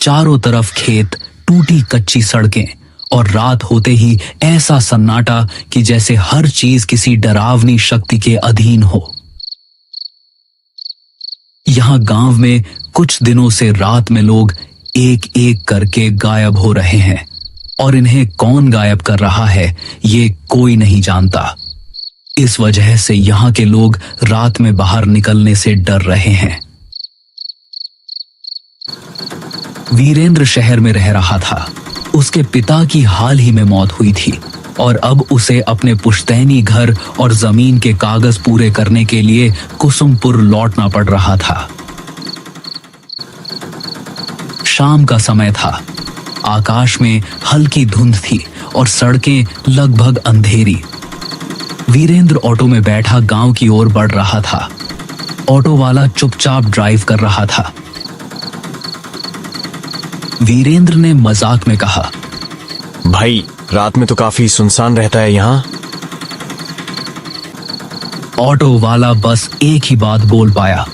चारों तरफ खेत, टूटी कच्ची सड़कें और रात होते ही ऐसा सन्नाटा कि जैसे हर चीज किसी डरावनी शक्ति के अधीन हो। यहां गांव में कुछ दिनों से रात में लोग एक एक करके गायब हो रहे हैं और इन्हें कौन गायब कर रहा है ये कोई नहीं जानता। इस वजह से यहां के लोग रात में बाहर निकलने से डर रहे हैं। वीरेंद्र शहर में रह रहा था। उसके पिता की हाल ही में मौत हुई थी और अब उसे अपने पुश्तैनी घर और जमीन के कागज पूरे करने के लिए कुसुमपुर लौटना पड़ रहा था। शाम का समय था। आकाश में हल्की धुंध थी और सड़कें लगभग अंधेरी। वीरेंद्र ऑटो में बैठा गांव की ओर बढ़ रहा था। ऑटो वाला चुपचाप ड्राइव कर रहा था। वीरेंद्र ने मजाक में कहा, भाई रात में तो काफी सुनसान रहता है यहाँ। ऑटो वाला बस एक ही बात बोल पाया,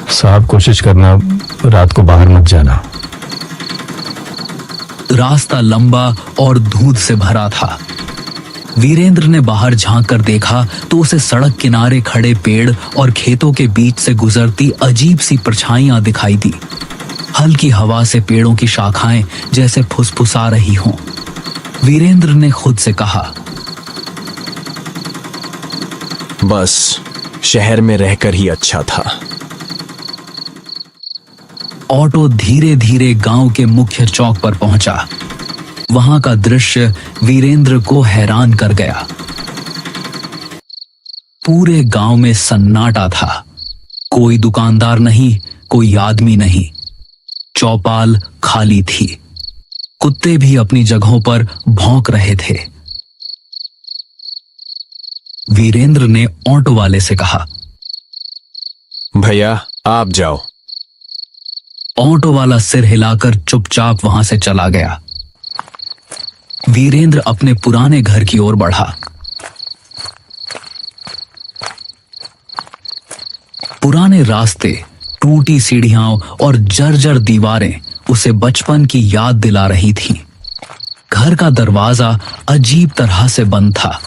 साहब कोशिश करना रात को बाहर मत जाना। रास्ता लंबा और धूंध से भरा था। वीरेंद्र ने बाहर झांक कर देखा तो उसे सड़क किनारे खड़े पेड़ और खेतों के बीच से गुजरती अजीब सी परछाइयां दिखाई दी। हल्की हवा से पेड़ों की शाखाएं जैसे फुसफुसा रही हों। वीरेंद्र ने खुद से कहा, बस शहर में रहकर ही अच्छा था। ऑटो धीरे धीरे गांव के मुख्य चौक पर पहुंचा। वहां का दृश्य वीरेंद्र को हैरान कर गया। पूरे गांव में सन्नाटा था। कोई दुकानदार नहीं, कोई आदमी नहीं। चौपाल खाली थी। कुत्ते भी अपनी जगहों पर भौंक रहे थे। वीरेंद्र ने ऑटो वाले से कहा, भैया आप जाओ। ऑटो वाला सिर हिलाकर चुपचाप वहां से चला गया। वीरेंद्र अपने पुराने घर की ओर बढ़ा। पुराने रास्ते, टूटी सीढ़ियां और जर्जर दीवारें उसे बचपन की याद दिला रही थीं। घर का दरवाजा अजीब तरह से बंद था।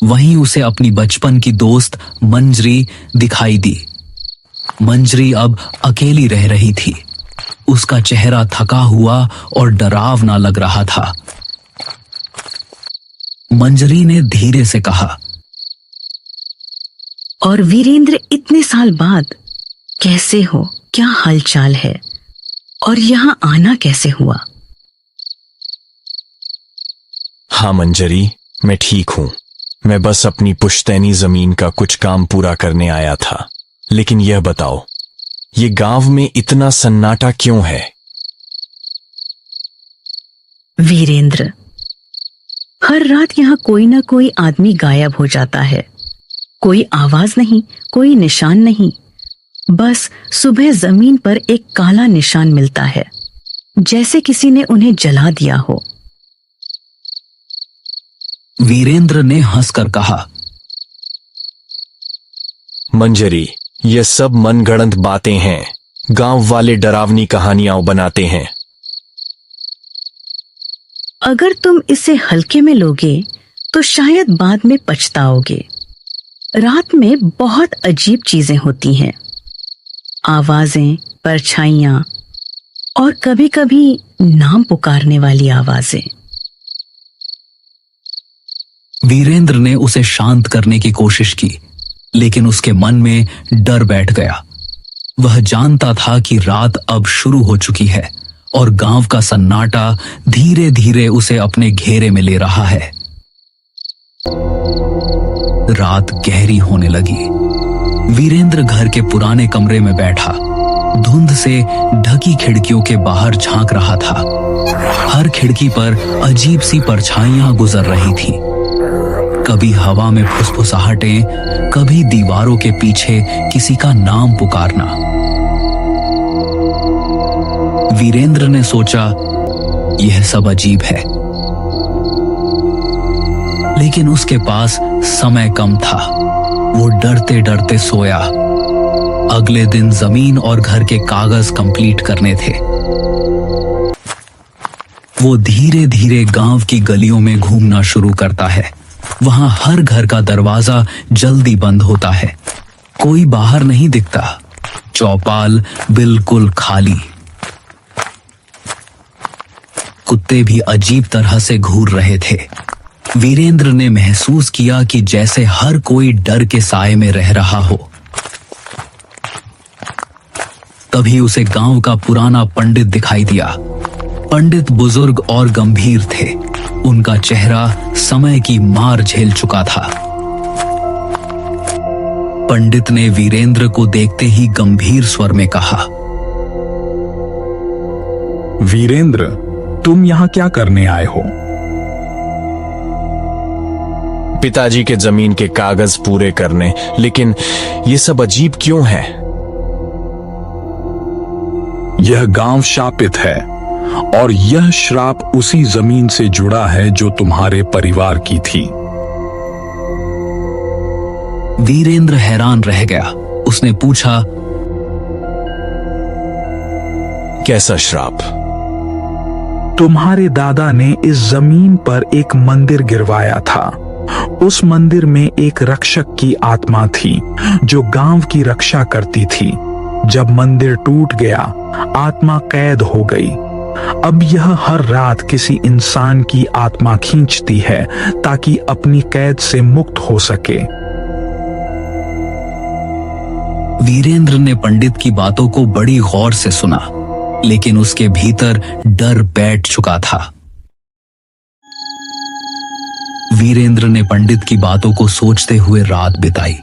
वहीं उसे अपनी बचपन की दोस्त मंजरी दिखाई दी। मंजरी अब अकेली रह रही थी। उसका चेहरा थका हुआ और डरावना लग रहा था। मंजरी ने धीरे से कहा, और वीरेंद्र इतने साल बाद कैसे हो? क्या हालचाल है? और यहाँ आना कैसे हुआ? हाँ मंजरी, मैं ठीक हूं। मैं बस अपनी पुश्तैनी जमीन का कुछ काम पूरा करने आया था। लेकिन यह बताओ, ये गांव में इतना सन्नाटा क्यों है? वीरेंद्र, हर रात यहाँ कोई ना कोई आदमी गायब हो जाता है। कोई आवाज नहीं, कोई निशान नहीं। बस सुबह जमीन पर एक काला निशान मिलता है, जैसे किसी ने उन्हें जला दिया हो। वीरेंद्र ने हंसकर कहा, मंजरी, ये सब मनगढ़ंत बातें हैं। गांव वाले डरावनी कहानियां बनाते हैं। अगर तुम इसे हल्के में लोगे तो शायद बाद में पछताओगे। रात में बहुत अजीब चीजें होती हैं। आवाजें, परछाइयां और कभी-कभी नाम पुकारने वाली आवाजें। वीरेंद्र ने उसे शांत करने की कोशिश की, लेकिन उसके मन में डर बैठ गया। वह जानता था कि रात अब शुरू हो चुकी है और गांव का सन्नाटा धीरे धीरे उसे अपने घेरे में ले रहा है। रात गहरी होने लगी। वीरेंद्र घर के पुराने कमरे में बैठा धुंध से ढकी खिड़कियों के बाहर झांक रहा था। हर खिड़की पर अजीब सी परछाइयां गुजर रही थीं। कभी हवा में फुसफुसाहटें, कभी दीवारों के पीछे किसी का नाम पुकारना। वीरेंद्र ने सोचा, यह सब अजीब है, लेकिन उसके पास समय कम था। वो डरते डरते सोया। अगले दिन जमीन और घर के कागज कंप्लीट करने थे। वो धीरे धीरे गांव की गलियों में घूमना शुरू करता है। वहां हर घर का दरवाजा जल्दी बंद होता है, कोई बाहर नहीं दिखता, चौपाल बिल्कुल खाली। कुत्ते भी अजीब तरह से घूर रहे थे। वीरेंद्र ने महसूस किया कि जैसे हर कोई डर के साए में रह रहा हो। तभी उसे गांव का पुराना पंडित दिखाई दिया। पंडित बुजुर्ग और गंभीर थे। उनका चेहरा समय की मार झेल चुका था। पंडित ने वीरेंद्र को देखते ही गंभीर स्वर में कहा, वीरेंद्र, तुम यहां क्या करने आए हो? पिताजी के जमीन के कागज पूरे करने, लेकिन ये सब अजीब क्यों है? यह गांव शापित है और यह श्राप उसी जमीन से जुड़ा है जो तुम्हारे परिवार की थी। वीरेंद्र हैरान रह गया। उसने पूछा, कैसा श्राप? तुम्हारे दादा ने इस जमीन पर एक मंदिर गिरवाया था। उस मंदिर में एक रक्षक की आत्मा थी जो गांव की रक्षा करती थी। जब मंदिर टूट गया, आत्मा कैद हो गई। अब यह हर रात किसी इंसान की आत्मा खींचती है ताकि अपनी कैद से मुक्त हो सके। वीरेंद्र ने पंडित की बातों को बड़ी गौर से सुना, लेकिन उसके भीतर डर बैठ चुका था। वीरेंद्र ने पंडित की बातों को सोचते हुए रात बिताई।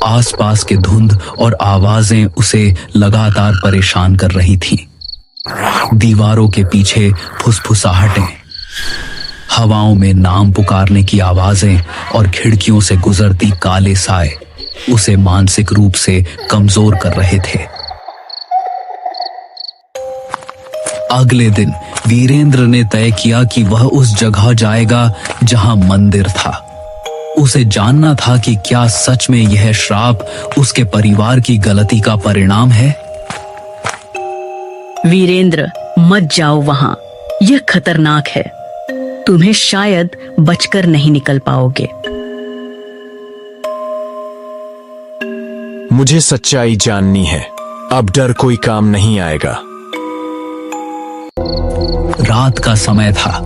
आसपास के धुंध और आवाजें उसे लगातार परेशान कर रही थीं। दीवारों के पीछे फुसफुसाहटें, हवाओं में नाम पुकारने की आवाजें और खिड़कियों से गुजरती काले साए उसे मानसिक रूप से कमजोर कर रहे थे। अगले दिन वीरेंद्र ने तय किया कि वह उस जगह जाएगा जहां मंदिर था। उसे जानना था कि क्या सच में यह श्राप उसके परिवार की गलती का परिणाम है। वीरेंद्र, मत जाओ वहां, यह खतरनाक है। तुम्हें शायद बचकर नहीं निकल पाओगे। मुझे सच्चाई जाननी है। अब डर कोई काम नहीं आएगा। रात का समय था।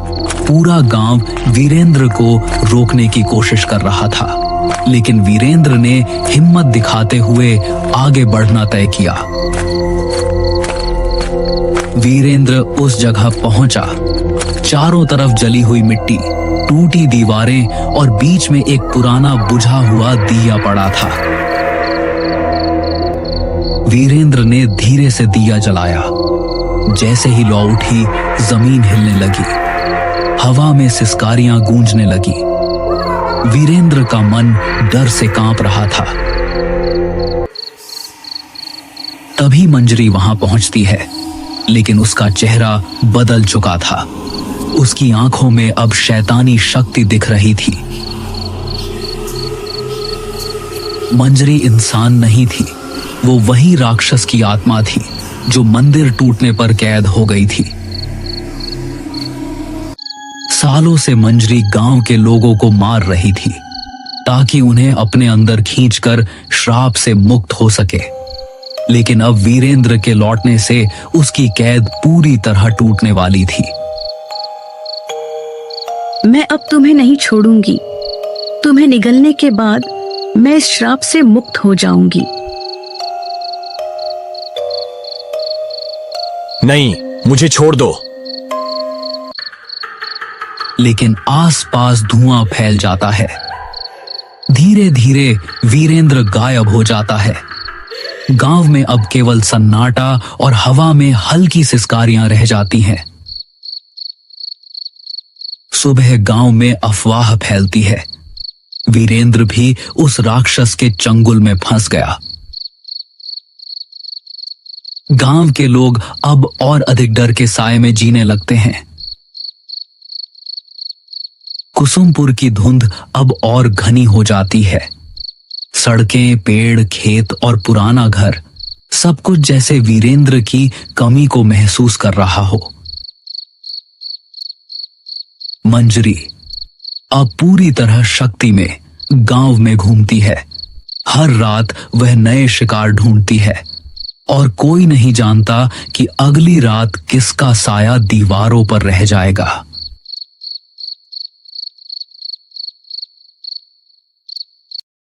पूरा गांव वीरेंद्र को रोकने की कोशिश कर रहा था, लेकिन वीरेंद्र ने हिम्मत दिखाते हुए आगे बढ़ना तय किया। वीरेंद्र उस जगह पहुंचा। चारों तरफ जली हुई मिट्टी, टूटी दीवारें और बीच में एक पुराना बुझा हुआ दिया पड़ा था। वीरेंद्र ने धीरे से दिया जलाया। जैसे ही लौ उठी, जमीन हिलने लगी, हवा में सिसकारियां गूंजने लगी। वीरेंद्र का मन डर से कांप रहा था। तभी मंजरी वहां पहुंचती है, लेकिन उसका चेहरा बदल चुका था। उसकी आंखों में अब शैतानी शक्ति दिख रही थी। मंजरी इंसान नहीं थी, वो वही राक्षस की आत्मा थी जो मंदिर टूटने पर कैद हो गई थी। सालों से मंजरी गांव के लोगों को मार रही थी ताकि उन्हें अपने अंदर खींचकर श्राप से मुक्त हो सके, लेकिन अब वीरेंद्र के लौटने से उसकी कैद पूरी तरह टूटने वाली थी। मैं अब तुम्हें नहीं छोड़ूंगी। तुम्हें निगलने के बाद मैं इस श्राप से मुक्त हो जाऊंगी। नहीं, मुझे छोड़ दो। लेकिन आसपास धुआं फैल जाता है। धीरे धीरे वीरेंद्र गायब हो जाता है। गांव में अब केवल सन्नाटा और हवा में हल्की सिसकारियां रह जाती हैं। सुबह गांव में अफवाह फैलती है। वीरेंद्र भी उस राक्षस के चंगुल में फंस गया। गांव के लोग अब और अधिक डर के साए में जीने लगते हैं। कुसुमपुर की धुंध अब और घनी हो जाती है। सड़कें, पेड़, खेत और पुराना घर सब कुछ जैसे वीरेंद्र की कमी को महसूस कर रहा हो। मंजरी अब पूरी तरह शक्ति में गांव में घूमती है। हर रात वह नए शिकार ढूंढती है और कोई नहीं जानता कि अगली रात किसका साया दीवारों पर रह जाएगा।